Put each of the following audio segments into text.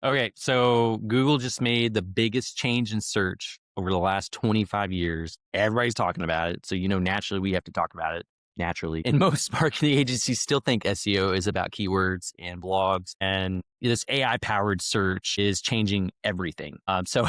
Okay, so Google just made the biggest change in search over the last 25 years. Everybody's talking about it. So, naturally, we have to talk about it naturally. And most marketing agencies still think SEO is about keywords and blogs. And this AI powered search is changing everything. So,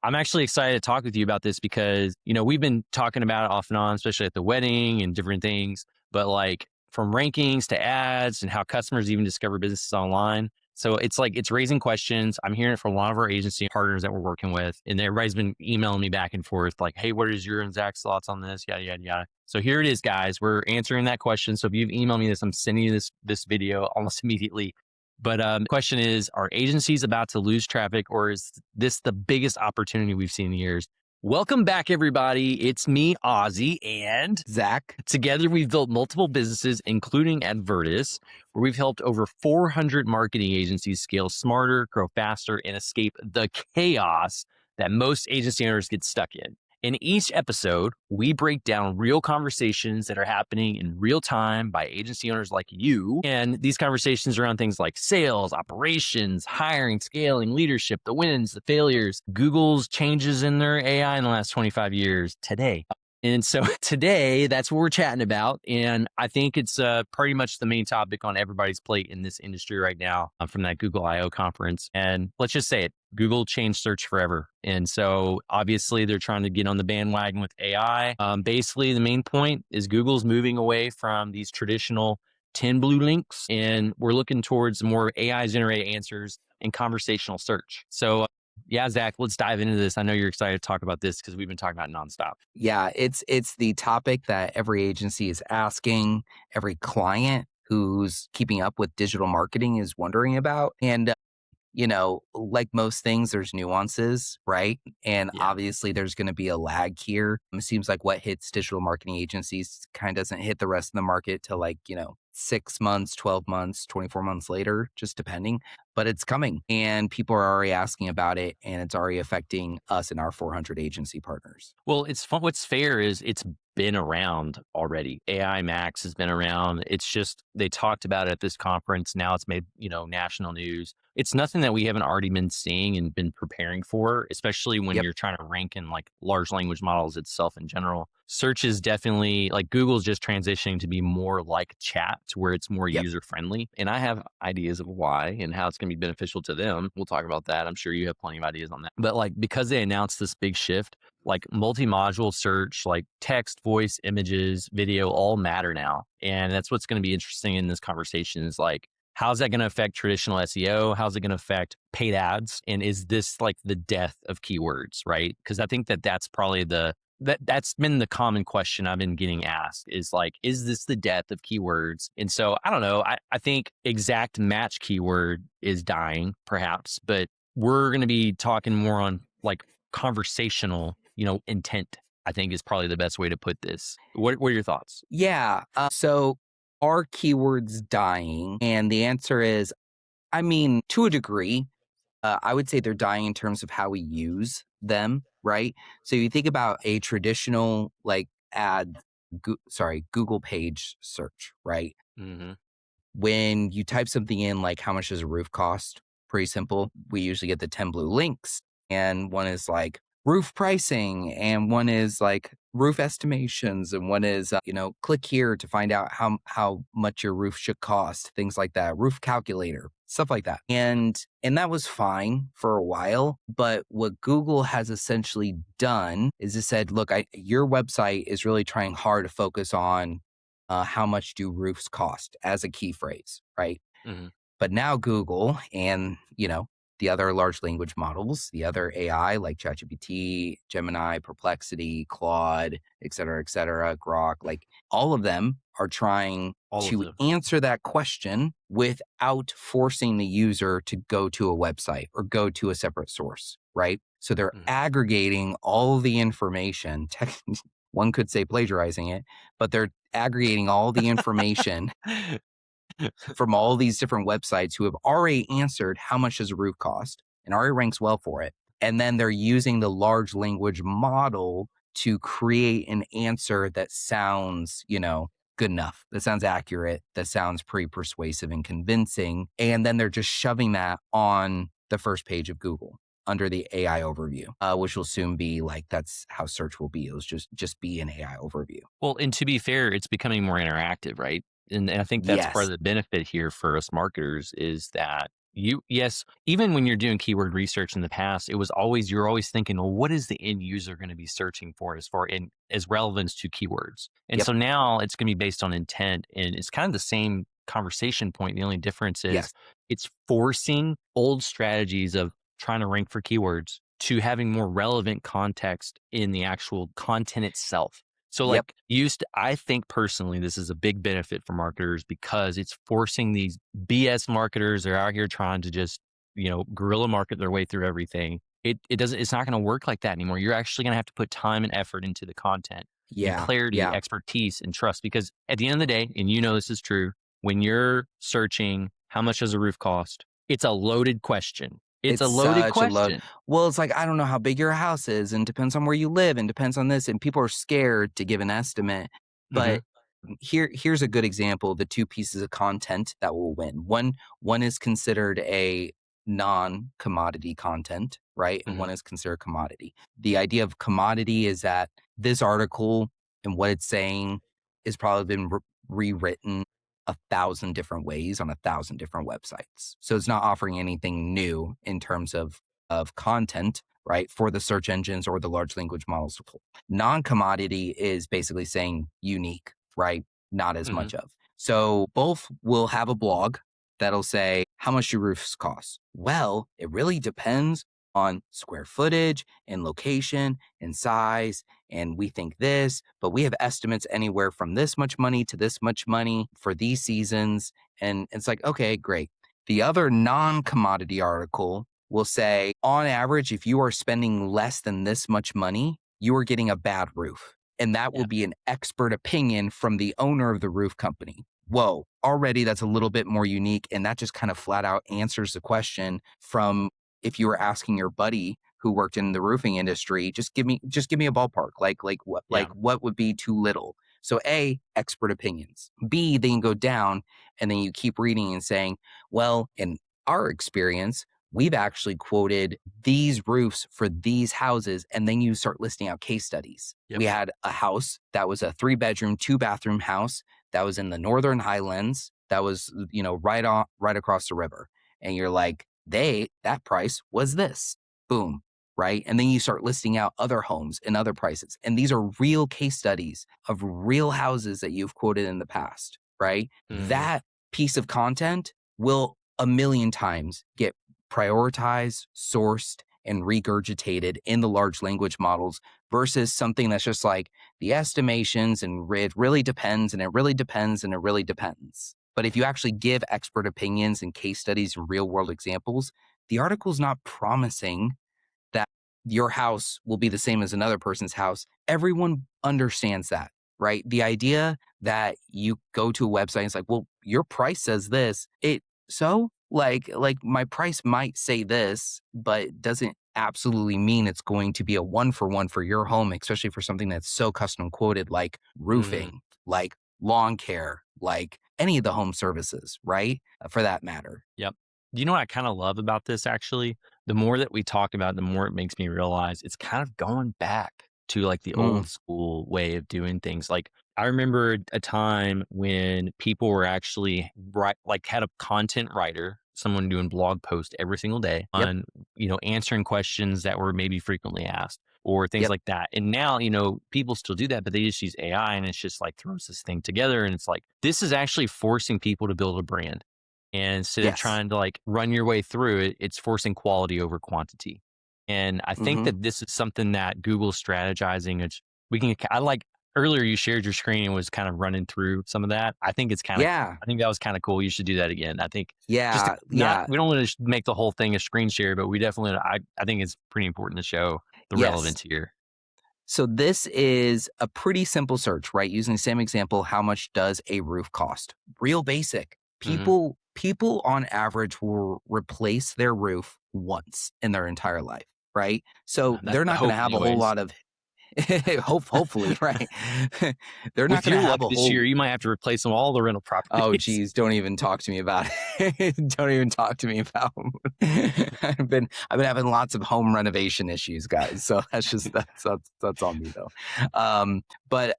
I'm actually excited to talk with you about this because, we've been talking about it off and on, especially at the wedding and different things. But like from rankings to ads and how customers even discover businesses online. So it's raising questions. I'm hearing it from a lot of our agency partners that we're working with, and everybody's been emailing me back and forth like, hey, what is your and Zach's thoughts on this? Yada, yada, yada. So here it is, guys. We're answering that question. So if you've emailed me this, I'm sending you this video almost immediately. But the question is, are agencies about to lose traffic, or is this the biggest opportunity we've seen in years? Welcome back, everybody. It's me, Ozzy, and Zach. together we've built multiple businesses, including Advertis, where we've helped over 400 marketing agencies scale smarter, grow faster, and escape the chaos that most agency owners get stuck in. In each episode, we break down real conversations that are happening in real time by agency owners like you. And these conversations around things like sales, operations, hiring, scaling, leadership, the wins, the failures, Google's changes in their AI in the last 25 years today. And so today, that's what we're chatting about. And I think it's pretty much the main topic on everybody's plate in this industry right now from that Google I/O conference. And let's just say it, Google changed search forever. And so obviously they're trying to get on the bandwagon with AI. Basically, the main point is Google's moving away from these traditional 10 blue links, and we're looking towards more AI generated answers and conversational search. So yeah, Zach, let's dive into this. I know you're excited to talk about this because we've been talking about it nonstop. Yeah, it's the topic that every agency is asking, every client who's keeping up with digital marketing is wondering about. And like most things, there's nuances, right? And Yeah. obviously there's going to be a lag here. It seems like what hits digital marketing agencies kind of doesn't hit the rest of the market till 6 months, 12 months, 24 months later, just depending. But it's coming and people are already asking about it, and it's already affecting us and our 400 agency partners. Well, it's fun. What's fair is it's been around already. AI Max has been around. It's just they talked about it at this conference. Now it's made, national news. It's nothing that we haven't already been seeing and been preparing for, especially when Yep. you're trying to rank in like large language models itself in general. Search is definitely like Google's just transitioning to be more like chat, to where it's more Yep. user friendly. And I have ideas of why and how it's going to be beneficial to them. We'll talk about that. I'm sure you have plenty of ideas on that. But like because they announced this big shift, like multi-module search, like text, voice, images, video all matter now. And that's what's going to be interesting in this conversation is like, how's that going to affect traditional SEO? How's it going to affect paid ads? And is this like the death of keywords, right? Because I think that's probably that's been the common question I've been getting asked is like, is this the death of keywords? And so I don't know. I think exact match keyword is dying perhaps, but we're going to be talking more on like conversational, intent, I think is probably the best way to put this. What are your thoughts? Yeah. So are keywords dying? And the answer is, to a degree, I would say they're dying in terms of how we use them, right? So you think about a traditional Google page search, right? Mm-hmm. When you type something in like how much does a roof cost? Pretty simple. We usually get the 10 blue links, and one is like roof pricing, and one is like roof estimations, and one is click here to find out how much your roof should cost, things like that, roof calculator, stuff like that. And that was fine for a while, but what Google has essentially done is it said, look, your website is really trying hard to focus on how much do roofs cost as a key phrase, right? Mm-hmm. But now Google and, the other large language models, the other AI like ChatGPT, Gemini, Perplexity, Claude, et cetera, Grok, like all of them are trying All of to them. answer that question without forcing the user to go to a website or go to a separate source, right? So they're Mm-hmm. aggregating all the information. One could say plagiarizing it, but they're aggregating all the information from all these different websites who have already answered how much does a roof cost and already ranks well for it. And then they're using the large language model to create an answer that sounds, good enough, that sounds accurate, that sounds pretty persuasive and convincing. And then they're just shoving that on the first page of Google under the AI overview, which will soon be like, that's how search will be. It'll just be an AI overview. Well, and to be fair, it's becoming more interactive, right? And I think that's part of Yes. the benefit here for us marketers is that yes, even when you're doing keyword research in the past, you're always thinking, well, what is the end user going to be searching for as far in as relevance to keywords? And Yep. so now it's going to be based on intent, and it's kind of the same conversation point. The only difference is Yes. it's forcing old strategies of trying to rank for keywords to having more relevant context in the actual content itself. So Yep. like I think personally, this is a big benefit for marketers because it's forcing these BS marketers. They're out here trying to just, guerrilla market their way through everything. It's not going to work like that anymore. You're actually going to have to put time and effort into the content and Yeah. clarity, Yeah. expertise, and trust. Because at the end of the day, and this is true, when you're searching how much does a roof cost, it's a loaded question. It's a It's loaded such a load. question. Well, it's like, I don't know how big your house is, and depends on where you live, and depends on this, and people are scared to give an estimate. Hmm. But here's a good example, the two pieces of content that will win. One is considered a non-commodity content, right? And Hmm. one is considered commodity. The idea of commodity is that this article and what it's saying has probably been rewritten 1,000 different ways on 1,000 different websites. So it's not offering anything new in terms of content, right, for the search engines or the large language models to pull. Non-commodity is basically saying unique, right? Not as Hmm. much of. So both will have a blog that'll say, how much do roofs cost? Well, it really depends on square footage and location and size. And we think this, but we have estimates anywhere from this much money to this much money for these seasons. And it's like, okay, great. The other non-commodity article will say, on average, if you are spending less than this much money, you are getting a bad roof. And that will Yeah. be an expert opinion from the owner of the roof company. Whoa, already that's a little bit more unique. And that just kind of flat out answers the question from if you were asking your buddy who worked in the roofing industry, just give me a ballpark. Yeah. What would be too little? So A, expert opinions. B, they can go down and then you keep reading and saying, well, in our experience, we've actually quoted these roofs for these houses. And then you start listing out case studies. Yep. We had a house that was a 3-bedroom, 2-bathroom house that was in the Northern Highlands. That was, right across the river. And you're like, that price was this. Boom. Right. And then you start listing out other homes and other prices. And these are real case studies of real houses that you've quoted in the past. Right. Hmm. That piece of content will a million times get prioritized, sourced, and regurgitated in the large language models versus something that's just like the estimations and it really depends and it really depends and it really depends. But if you actually give expert opinions and case studies and real world examples, the article's not promising that your house will be the same as another person's house. Everyone understands that, right? The idea that you go to a website and it's like, well, your price says this. Like my price might say this, but doesn't absolutely mean it's going to be a 1-for-1 for your home, especially for something that's so custom quoted like Hmm. roofing, like lawn care, like any of the home services, right? For that matter. Yep. You know what I kind of love about this actually? The more that we talk about it, the more it makes me realize it's kind of going back to like the Mm, old school way of doing things. Like I remember a time when people were actually had a content writer, someone doing blog posts every single day yep, on, answering questions that were maybe frequently asked or things yep, like that. And now, people still do that, but they just use AI and it's just like throws this thing together. And it's like, this is actually forcing people to build a brand. And instead of yes. trying to like run your way through it, it's forcing quality over quantity. And I think Mm-hmm. that this is something that Google's strategizing. I like earlier you shared your screen and was kind of running through some of that. Yeah, I think that was kind of cool. You should do that again. I think just to, yeah, not, yeah. we don't want to make the whole thing a screen share, but we definitely, I think it's pretty important to show the Yes. relevance here. So this is a pretty simple search, right? Using the same example, how much does a roof cost? Real basic. Hmm. People on average will replace their roof once in their entire life, right? So they're That's the not going to hope have a whole anyways. lot of Hopefully, right? They're not With going to your luck have a this year, whole. you might have to replace all the rental Oh, properties. geez, don't even talk to me about it. Don't even talk to me about. I've been having lots of home renovation issues, guys. So that's on me though. But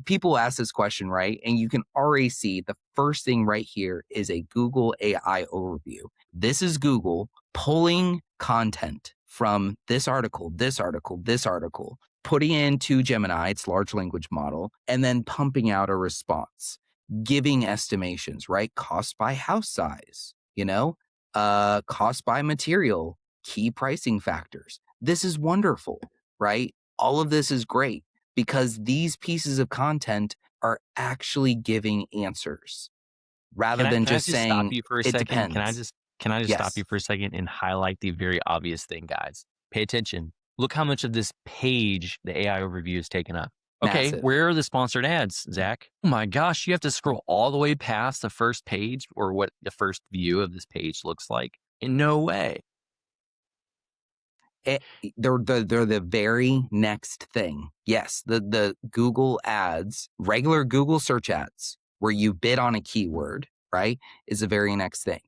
people ask this question, right? And you can already see the first thing right here is a Google AI overview. This is Google pulling content from this article, this article, this article, putting it into Gemini, its large language model, and then pumping out a response, giving estimations, right? Cost by house size, cost by material, key pricing factors. This is wonderful, right? All of this is great because these pieces of content are actually giving answers rather than Can I just just stop saying you for a it second? depends. Can I just stop Yes, you for a second and highlight the very obvious thing, guys? Pay attention. Look how much of this page the AI overview is taken up. Okay, massive. where are the sponsored ads, Zach? Oh my gosh, you have to scroll all the way past the first page or what the first view of this page looks like. In no way. They're the very next thing. Yes, the Google ads, regular Google search ads, where you bid on a keyword, right, is the very next thing.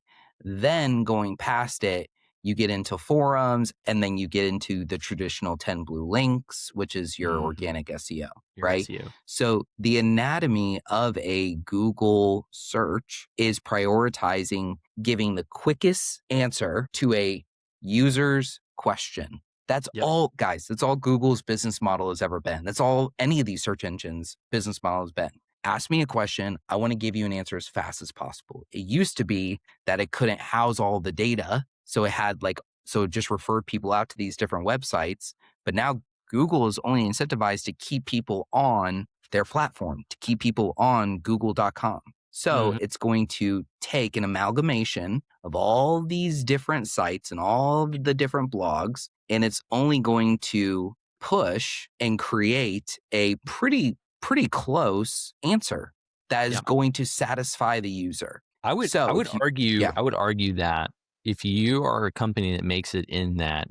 Then going past it, you get into forums, and then you get into the traditional 10 blue links, which is your Mhm. organic SEO, Your right? SEO. So the anatomy of a Google search is prioritizing giving the quickest answer to a user's question. That's Yep. all, guys. That's all Google's business model has ever been. That's all any of these search engines' business model has been. Ask me a question. I want to give you an answer as fast as possible. It used to be that it couldn't house all the data. So it just referred people out to these different websites. But now Google is only incentivized to keep people on their platform, to keep people on google.com. So Mhm. it's going to take an amalgamation of all these different sites and all of the different blogs, and it's only going to push and create a pretty close answer that is Yeah. going to satisfy the user. So if you, yeah, I would argue that if you are a company that makes it in that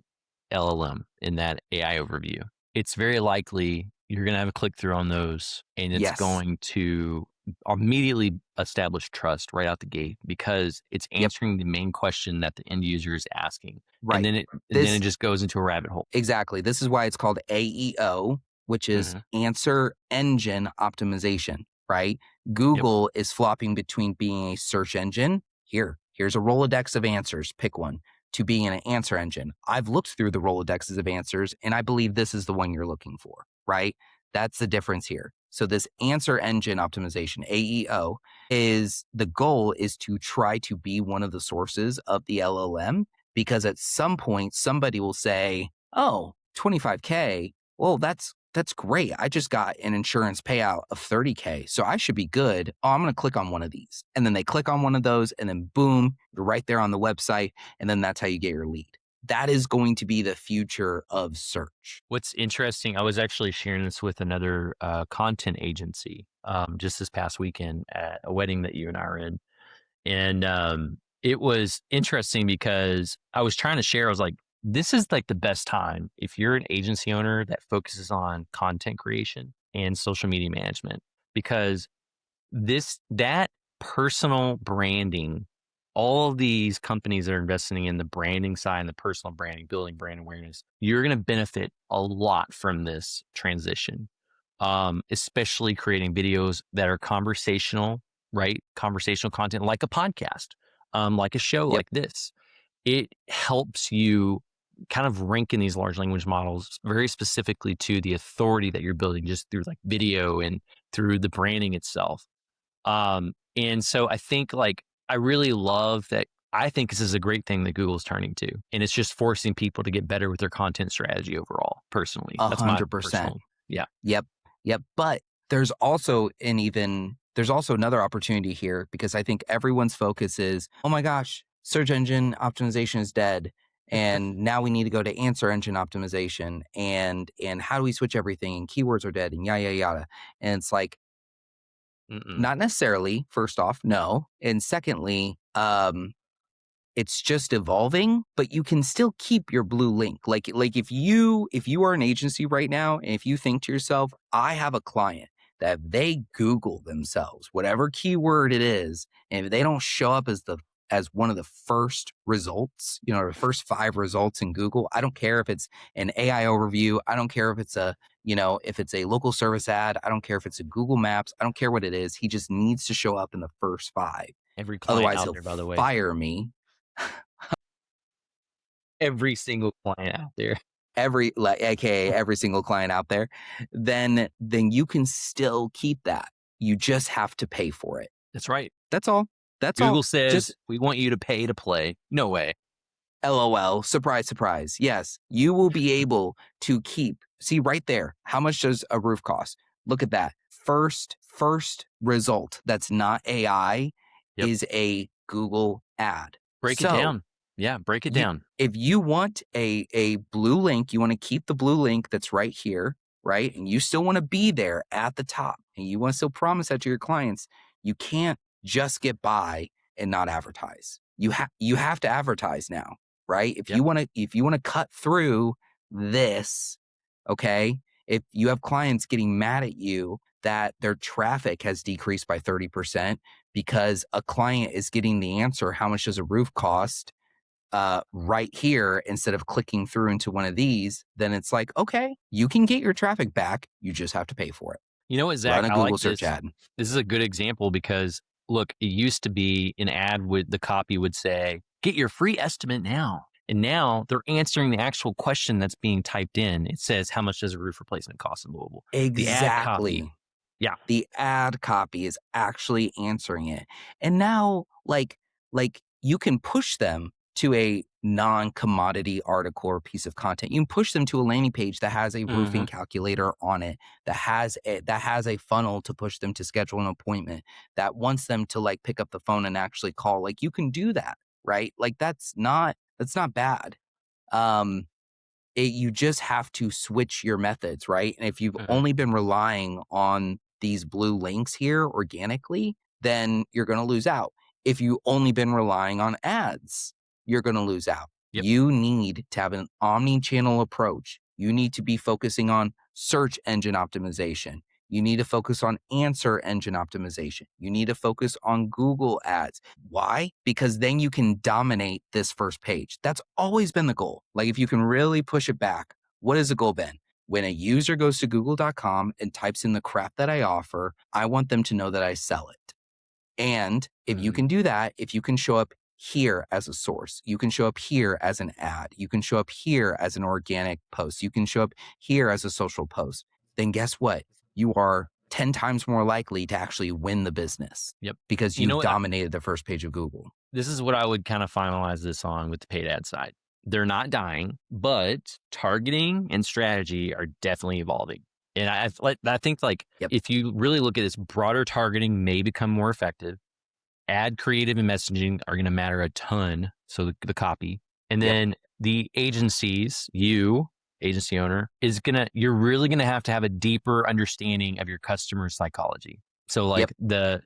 LLM, in that AI overview, it's very likely you're going to have a click through on those and it's yes, going to immediately establish trust right out the gate because it's yep, answering the main question that the end user is asking. And right. then it This just goes into a rabbit hole. Exactly. This is why it's called AEO, which is Hmm. answer engine optimization, right? Yep. Google is flopping between being a search engine. Here's a Rolodex of answers, pick one, to being an answer engine. I've looked through the Rolodexes of answers and I believe this is the one you're looking for, right? That's the difference here. So this answer engine optimization, AEO, is the goal is to try to be one of the sources of the LLM because at some point somebody will say, "Oh, 25K. Well, that's great. I just got an insurance payout of 30K. So I should be good. Oh, I'm going to click on one of these." And then they click on one of those and then boom, you're right there on the website and then that's how you get your lead. That is going to be the future of search. What's interesting, I was actually sharing this with another content agency just this past weekend at a wedding that you and I were in. And it was interesting because I was trying to share, I was like, this is like the best time if you're an agency owner that focuses on content creation and social media management, because that personal branding, all of these companies that are investing in the branding side and the personal branding, building brand awareness, you're going to benefit a lot from this transition. Especially creating videos that are conversational, right? Conversational content like a podcast, like a show Yep. like this. It helps you kind of rank in these large language models very specifically to the authority that you're building just through like video and through the branding itself. And so I think like I really love that. I think this is a great thing that Google's turning to, and it's just forcing people to get better with their content strategy overall. Personally, that's my 100%. personal, yeah. Yep. Yep. But there's also another opportunity here because I think everyone's focus is, oh my gosh, search engine optimization is dead. And now we need to go to answer engine optimization and how do we switch everything and keywords are dead and yada yada yada. And it's like, Mm-mm. not necessarily, first off, no. And secondly, It's just evolving, but you can still keep your blue link. Like if you are an agency right now, and if you think to yourself, I have a client that if they Google themselves, whatever keyword it is, and if they don't show up as one of the first results, the first 5 results in Google, I don't care if it's an AI overview, I don't care if it's if it's a local service ad, I don't care if it's a Google Maps, I don't care what it is. He just needs to show up in the first 5. Every client Otherwise, out he'll there, by the way, fire me. every single client out there. AKA every single client out there, then you can still keep that. You just have to pay for it. That's right. That's all. That's all. Google says, Just we want you to pay to play. No way. LOL. Surprise, surprise. Yes, you will be able to keep. See right there. How much does a roof cost? Look at that. First result that's not AI Yep. is a Google ad. Break it down. Yeah, break it down. If you want a blue link, you want to keep the blue link that's right here, right? And you still want to be there at the top, and you want to still promise that to your clients, you can't just get by and not advertise. You have to advertise now, right? If you want to cut through this, okay? If you have clients getting mad at you that their traffic has decreased by 30% because a client is getting the answer, how much does a roof cost? Right here, instead of clicking through into one of these, then it's like, okay, you can get your traffic back. You just have to pay for it. You know what, Zach? Run a Google search ad. This is a good example because, look, it used to be an ad with the copy would say, get your free estimate now. And now they're answering the actual question that's being typed in. It says, how much does a roof replacement cost in Louisville? Exactly. The ad copy. Yeah. The ad copy is actually answering it. And now, like you can push them to a non-commodity article or piece of content. You can push them to a landing page that has a roofing calculator on it, that has a funnel to push them to schedule an appointment, that wants them to like pick up the phone and actually call. Like you can do that, right? Like that's not bad. You just have to switch your methods, right? And if you've only been relying on these blue links here organically, then you're going to lose out. If you've only been relying on ads, you're going to lose out. Yep. You need to have an omni-channel approach. You need to be focusing on search engine optimization. You need to focus on answer engine optimization. You need to focus on Google ads. Why? Because then you can dominate this first page. That's always been the goal. Like if you can really push it back, what has the goal been? When a user goes to google.com and types in the crap that I offer, I want them to know that I sell it. And if you can do that, if you can show up here as a source, you can show up here as an ad, you can show up here as an organic post, you can show up here as a social post, then guess what? You are 10 times more likely to actually win the business. Yep. Because you dominated the first page of Google. This is what I would kind of finalize this on with the paid ad side. They're not dying, but targeting and strategy are definitely evolving. And I think if you really look at this, broader targeting may become more effective. Ad creative and messaging are going to matter a ton. So the copy, and then the agencies, agency owner, you're really going to have a deeper understanding of your customer psychology. So like the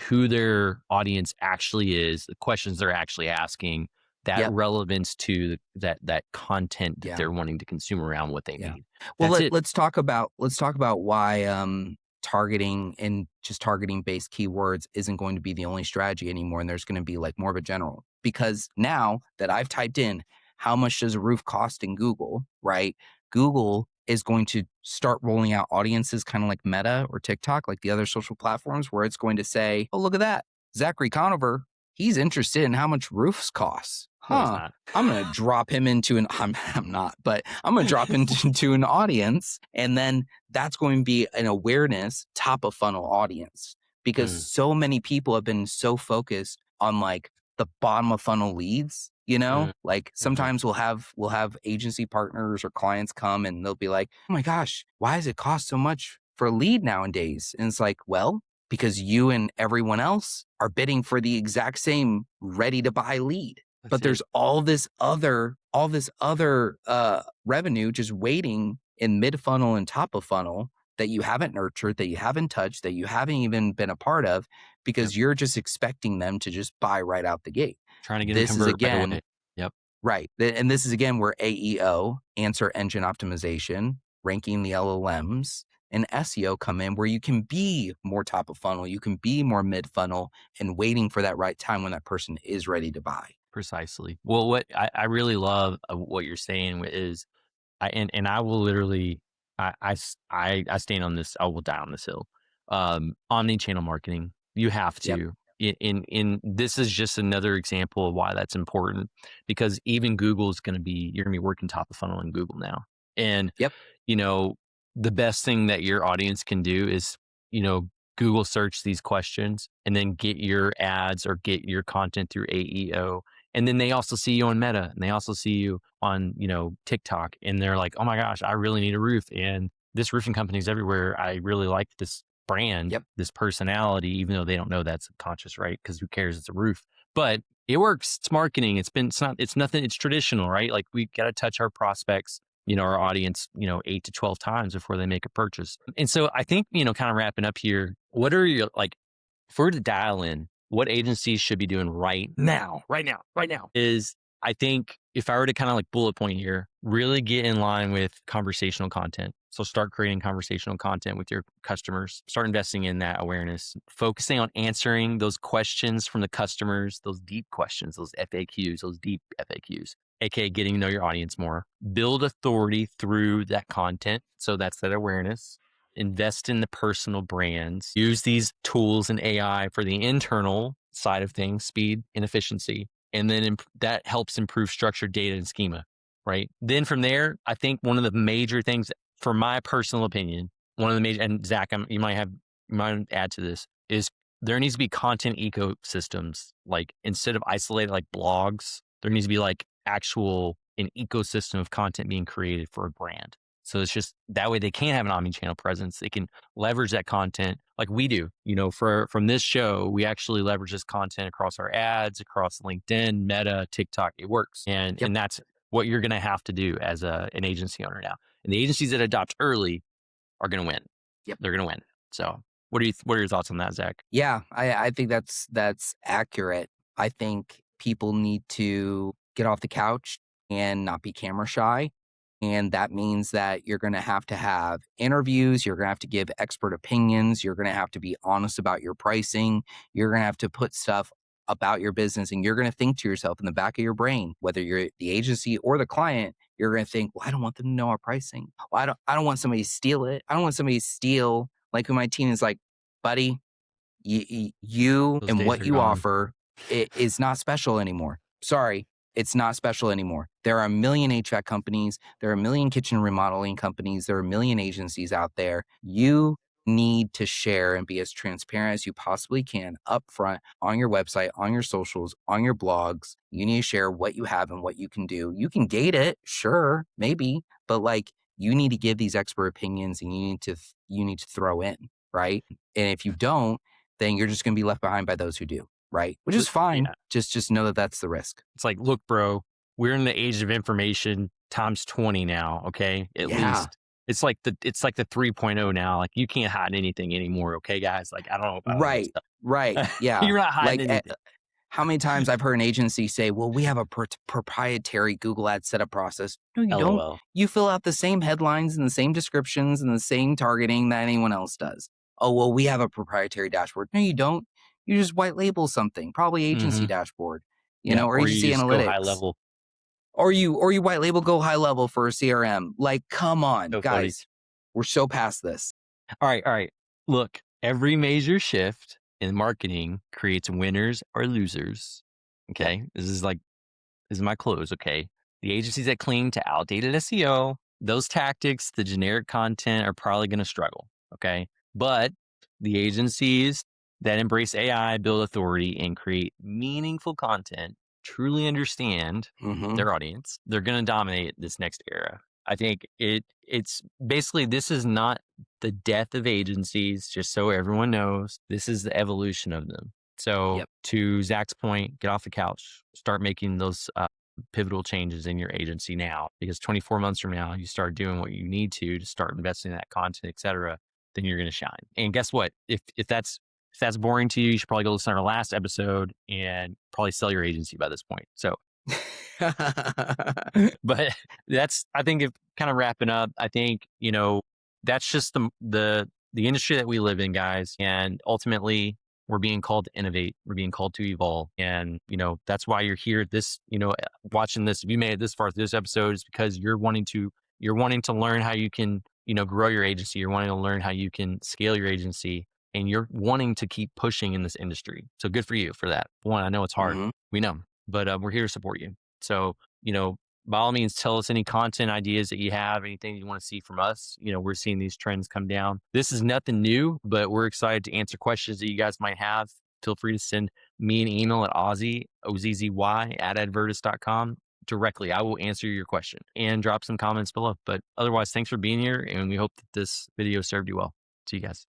who their audience actually is, the questions they're actually asking, that relevance to that content that they're wanting to consume around what they need. Well, let's talk about why targeting and just targeting based keywords isn't going to be the only strategy anymore, and there's going to be like more of a general. Because now that I've typed in how much does a roof cost in Google, right? Google is going to start rolling out audiences kind of like Meta or TikTok, like the other social platforms, where it's going to say, oh, look at that. Zachary Conover, he's interested in how much roofs cost. No, I'm going to drop him into I'm not, but I'm going to drop him into an audience. And then that's going to be an awareness top of funnel audience, because so many people have been so focused on like the bottom of funnel leads, like sometimes we'll have agency partners or clients come and they'll be like, oh my gosh, why does it cost so much for a lead nowadays? And it's like, well, because you and everyone else are bidding for the exact same ready to buy lead. But there's all this other revenue just waiting in mid funnel and top of funnel that you haven't nurtured, that you haven't touched, that you haven't even been a part of, because you're just expecting them to just buy right out the gate. Trying to get them to This is convert right again, away. Yep. right. And this is again where AEO, answer engine optimization, ranking the LLMs, and SEO come in, where you can be more top of funnel, you can be more mid funnel, and waiting for that right time when that person is ready to buy. Precisely. Well, what I really love what you're saying is, and I will literally, I stand on this. I will die on this hill. Omni-channel marketing. You have Yep. to. In this is just another example of why that's important, because even Google is going to be, you're going to be working top of funnel in Google now. And Yep. you know, the best thing that your audience can do is, Google search these questions and then get your ads or get your content through AEO. And then they also see you on Meta, and they also see you on, TikTok, and they're like, oh my gosh, I really need a roof. And this roofing company is everywhere. I really like this brand, Yep. this personality, even though they don't know that's subconscious, right? Because who cares? It's a roof. But it works. It's marketing. It's nothing. It's traditional, right? Like, we got to touch our prospects, our audience, 8 to 12 times before they make a purchase. And so I think, kind of wrapping up here, what are your, like, if we're to dial in what agencies should be doing right now, is, I think, if I were to kind of like bullet point here, really get in line with conversational content. So start creating conversational content with your customers, start investing in that awareness, focusing on answering those questions from the customers, those deep questions, those FAQs, those deep FAQs, aka getting to know your audience more, build authority through that content. So that's that awareness. Invest in the personal brands, use these tools and AI for the internal side of things, speed and efficiency. And then that helps improve structured data and schema, right? Then from there, I think one of the major things, for my personal opinion, and Zach, you might add to this, is there needs to be content ecosystems. Like, instead of isolated like blogs, there needs to be like an ecosystem of content being created for a brand. So it's just that way they can have an omni-channel presence. They can leverage that content like we do. From this show, we actually leverage this content across our ads, across LinkedIn, Meta, TikTok. It works. And Yep. and that's what you're going to have to do as an agency owner now. And the agencies that adopt early are going to win. Yep. They're going to win. So what are your thoughts on that, Zach? Yeah, I think that's accurate. I think people need to get off the couch and not be camera shy. And that means that you're going to have interviews. You're going to have to give expert opinions. You're going to have to be honest about your pricing. You're going to have to put stuff about your business, and you're going to think to yourself in the back of your brain, whether you're the agency or the client, you're going to think, well, I don't want them to know our pricing. Well, I don't want somebody to steal it. I don't want somebody to steal, like when my team is like, buddy, you Those and days what are you gone. offer is not special anymore. Sorry, it's not special anymore. There are a million HVAC companies. There are a million kitchen remodeling companies. There are a million agencies out there. You need to share and be as transparent as you possibly can upfront on your website, on your socials, on your blogs. You need to share what you have and what you can do. You can gate it, sure, maybe, but like, you need to give these expert opinions, and you need to throw in, right? And if you don't, then you're just going to be left behind by those who do, right? Which is fine. Yeah. Just know that that's the risk. It's like, look, bro, we're in the age of information times 20 now. Okay. At least it's like the 3.0 now. Like, you can't hide anything anymore. Okay, guys. Like, I don't know about all this Right. stuff. Yeah. You're not hiding anything. How many times I've heard an agency say, well, we have a proprietary Google Ads setup process. No, you don't. LOL. You fill out the same headlines and the same descriptions and the same targeting that anyone else does. Oh, well, we have a proprietary dashboard. No, you don't. You just white label something, probably agency dashboard, or Or you agency just go high analytics. level. Or you white label, go high level for a CRM. Like, come on, So funny. guys. We're so past this. All right. Look, every major shift in marketing creates winners or losers. Okay. This is my close. Okay. The agencies that cling to outdated SEO, those tactics, the generic content, are probably going to struggle. Okay. But the agencies that embrace AI, build authority, and create meaningful content, truly understand their audience, they're going to dominate this next era. I think it's basically, this is not the death of agencies, just so everyone knows. This is the evolution of them. So to Zach's point, get off the couch, start making those pivotal changes in your agency now, because 24 months from now, you start doing what you need to start investing in that content, et cetera, then you're going to shine. And guess what? If if that's boring to you, you should probably go listen to our last episode and probably sell your agency by this point. So, but that's, I think, if kind of wrapping up, I think, that's just the industry that we live in, guys. And ultimately, we're being called to innovate. We're being called to evolve. And, that's why you're here. Watching this, if you made it this far through this episode, is because you're wanting to learn how you can, grow your agency. You're wanting to learn how you can scale your agency, and you're wanting to keep pushing in this industry. So good for you for that. One, I know it's hard. Mhm. We know, but we're here to support you. So, by all means, tell us any content ideas that you have, anything you want to see from us. We're seeing these trends come down. This is nothing new, but we're excited to answer questions that you guys might have. Feel free to send me an email at Ozzy at advertis.com directly. I will answer your question, and drop some comments below. But otherwise, thanks for being here, and we hope that this video served you well. See you guys.